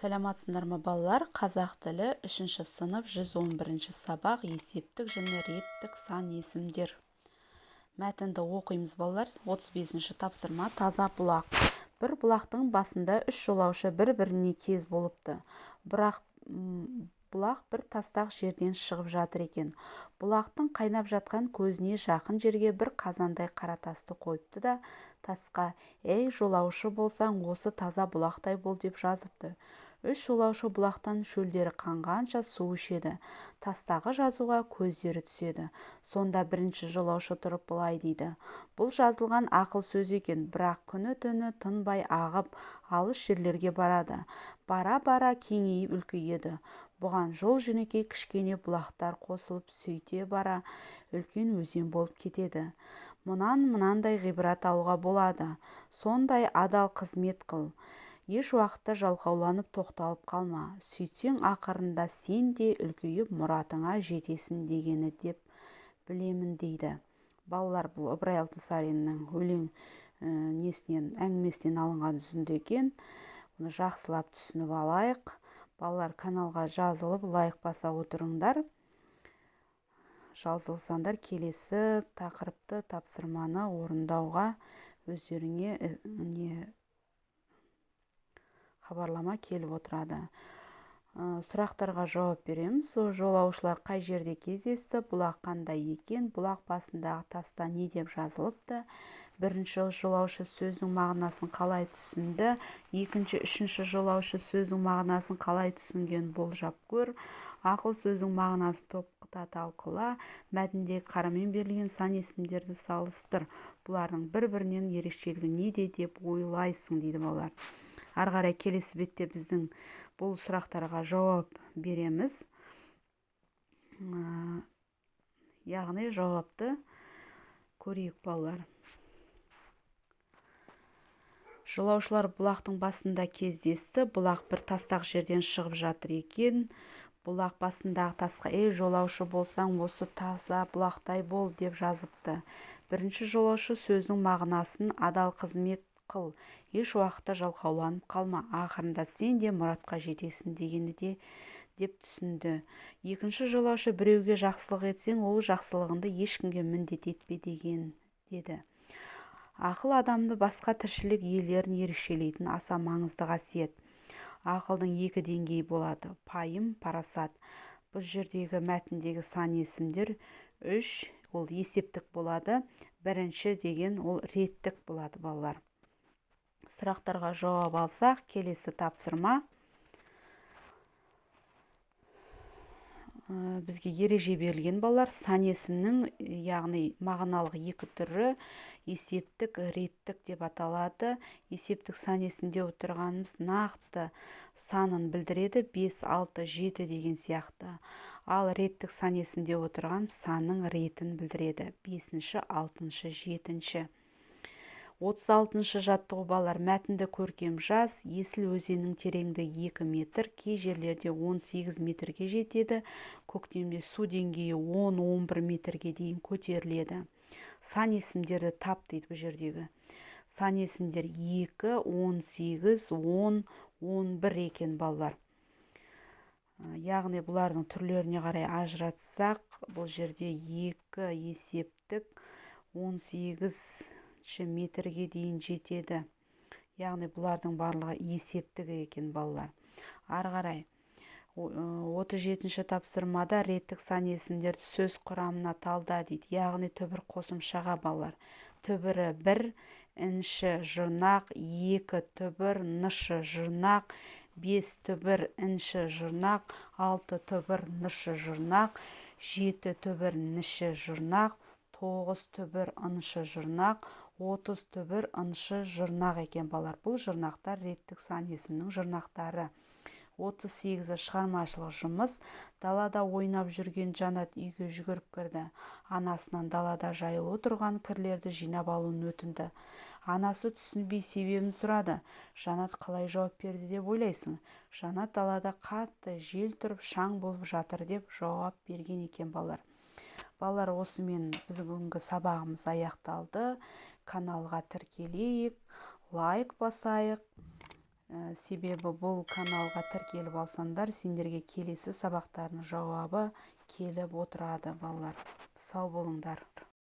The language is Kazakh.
Саламатсыздар ма балалар? Қазақ тілі 3 сынып 111 сабақ есептік және реттік сан есімдер. Мәтінді оқимыз балалар. 35 тапсырма. Таза бұлақ. Бір бұлақтың басында 3 жолаушы бір-біріне кез болыпты. Бірақ бұлақ бір тастақ жерден шығып жатыр екен. Бұлақтың қайнап жатқан көзіне жақын жерге бір қазандай қара тасты қойыпты да тасқа: «Ей, жолаушы болсаң, осы таза бұлақтай бол» деп жазыпты. 3 жолаушы бұлақтан шөлдері қанғанша су ішеді. Тастағы жазуға көздері түседі. Сонда бірінші жолаушы тұрып былай дейді: «Бұл жазылған ақыл сөз екен, бірақ күні-түні тынбай ағып алыс жерлерге барады. Бара-бара кеңейіп үлкейеді. Бұған жол-жөнекей кішкене бұлақтар қосылып, сөйте бара үлкен өзен болып кетеді. Мұнан мынандай ғибрат алуға болады: сондай адал қызмет қыл. Еш уақытта жалқауланып тоқталып қалма. Сөйтсең ақырында сен де үлкейіп мұратыңа жетесің дегені деп білемін» дейді. Балалар, бұл Ыбырай Алтынсариннің өлең әңгімесінен алынған үзінді екен. Оны жақсылап түсініп алайық. Балалар, каналға жазылып лайк баса отырыңдар. Жазылсаңдар келесі тақырыпты, тапсырманы орындауға өздеріңе хабарлама келіп отырады. Сұрақтарға жауап береміз. Жолаушылар қай жерде кездесті? Бұлақ қандай екен? Бұлақ басындағы таста не деп жазылыпты? Бірінші жолаушы сөздің мағынасын қалай түсінді? Екінші, үшінші жолаушы сөздің мағынасын қалай түсінген болжап көр. Ақыл сөздің мағынасын топта талқыла. Мәтіндегі қарамен берілген сан есімдерді салыстыр. Бұлардың бір-бірінен ерекшелігі неде деп ойлайсың дейді балалар. Ары қарай келесі бетте біздің бұл сұрақтарға жауап береміз. Яғни жауапты көрейік балалар. Жолаушылар бұлақтың басында кездесті. Бұлақ бір тастақ жерден шығып жатыр екен. Бұлақ басындағы тасқа: «Ей, жолаушы болсаң, осы таза бұлақтай бол» деп жазыпты. Бірінші жолаушы сөздің мағынасын адал қызмет қыл. Еш уақытта жалқауланып қалма. Ақырында сен де мұратқа жетесің дегені деп түсінді. Екінші жолаушы: біреуге жақсылық етсең, ол жақсылығыңды ешкімге міндет етпе деген деді. Ақыл адамды басқа тіршілік иелерін ерекшелейтін аса маңызды қасиет. Ақылдың екі деңгейі болады: пайым, парасат. Бұл жердегі мәтіндегі сан есімдер 3, ол есептік болады. Бірінші деген ол реттік болады балалар. Сұрақтарға жауап алсақ, келесі тапсырма. Бізге ереже берілген балалар. Сан есімнің, яғни мағыналық екі түрі есептік, реттік деп аталады. Есептік сан есімде отырғанымыз нақты санын білдіреді, 5, 6, 7 деген сияқты. Ал реттік сан есімде отырған санның ретін білдіреді, 5, 6, 7. 36 жаттығу балалар. Мәтінді көркем жаз. Есіл өзенінің тереңдігі 2 метр, кей жерлерде 18 метрге жетеді. Көктемде су деңгейі 10-11 метрге дейін көтеріледі. Сан есімдерді тап дейді бұл жердегі. Сан есімдер 2, 18, 10, 11 екен балалар. Яғни бұлардың түрлеріне қарай ажыратсақ, бұл жерде 2 есептік, 18 метрге дейін жетеді. Яғни бұлардың барлығы есептік екен балалар. Ары қарай 37 тапсырмада реттік сан есімдерді сөз құрамына талда дейді. Яғни түбір қосымшаға балалар. Түбірі 1, ініші жұрнақ, 2 түбір, нышы жұрнақ, 5 түбір, ініші жұрнақ, 6 түбір, нышы жұрнақ, 7 түбір, ніші жұрнақ, 9 түбір, ынышы жұрнақ, 30 түбір, ынышы жұрнақ екен балалар. Бұл жұрнақтар реттік сан есімнің жұрнақтары. 38 шығармашылық жұмыс. Далада ойнап жүрген Жанат үйге жүгіріп кірді. Анасынан далада жайылып отырған кірлерді жинап алуын өтінді. Анасы түсінбей себебін сұрады. Жанат қалай жауап берді деп ойлайсың? Жанат далада қатты жел тұрып шаң болып жатыр деп жауап берген екен балалар. Балалар, осымен бүгінгі сабағымыз аяқталды. Каналға тіркелейік, лайк басайық. себебі бұл каналға тіркеліп алсаңдар сендерге келесі сабақтардың жауабы келіп отырады балалар. Сау болыңдар.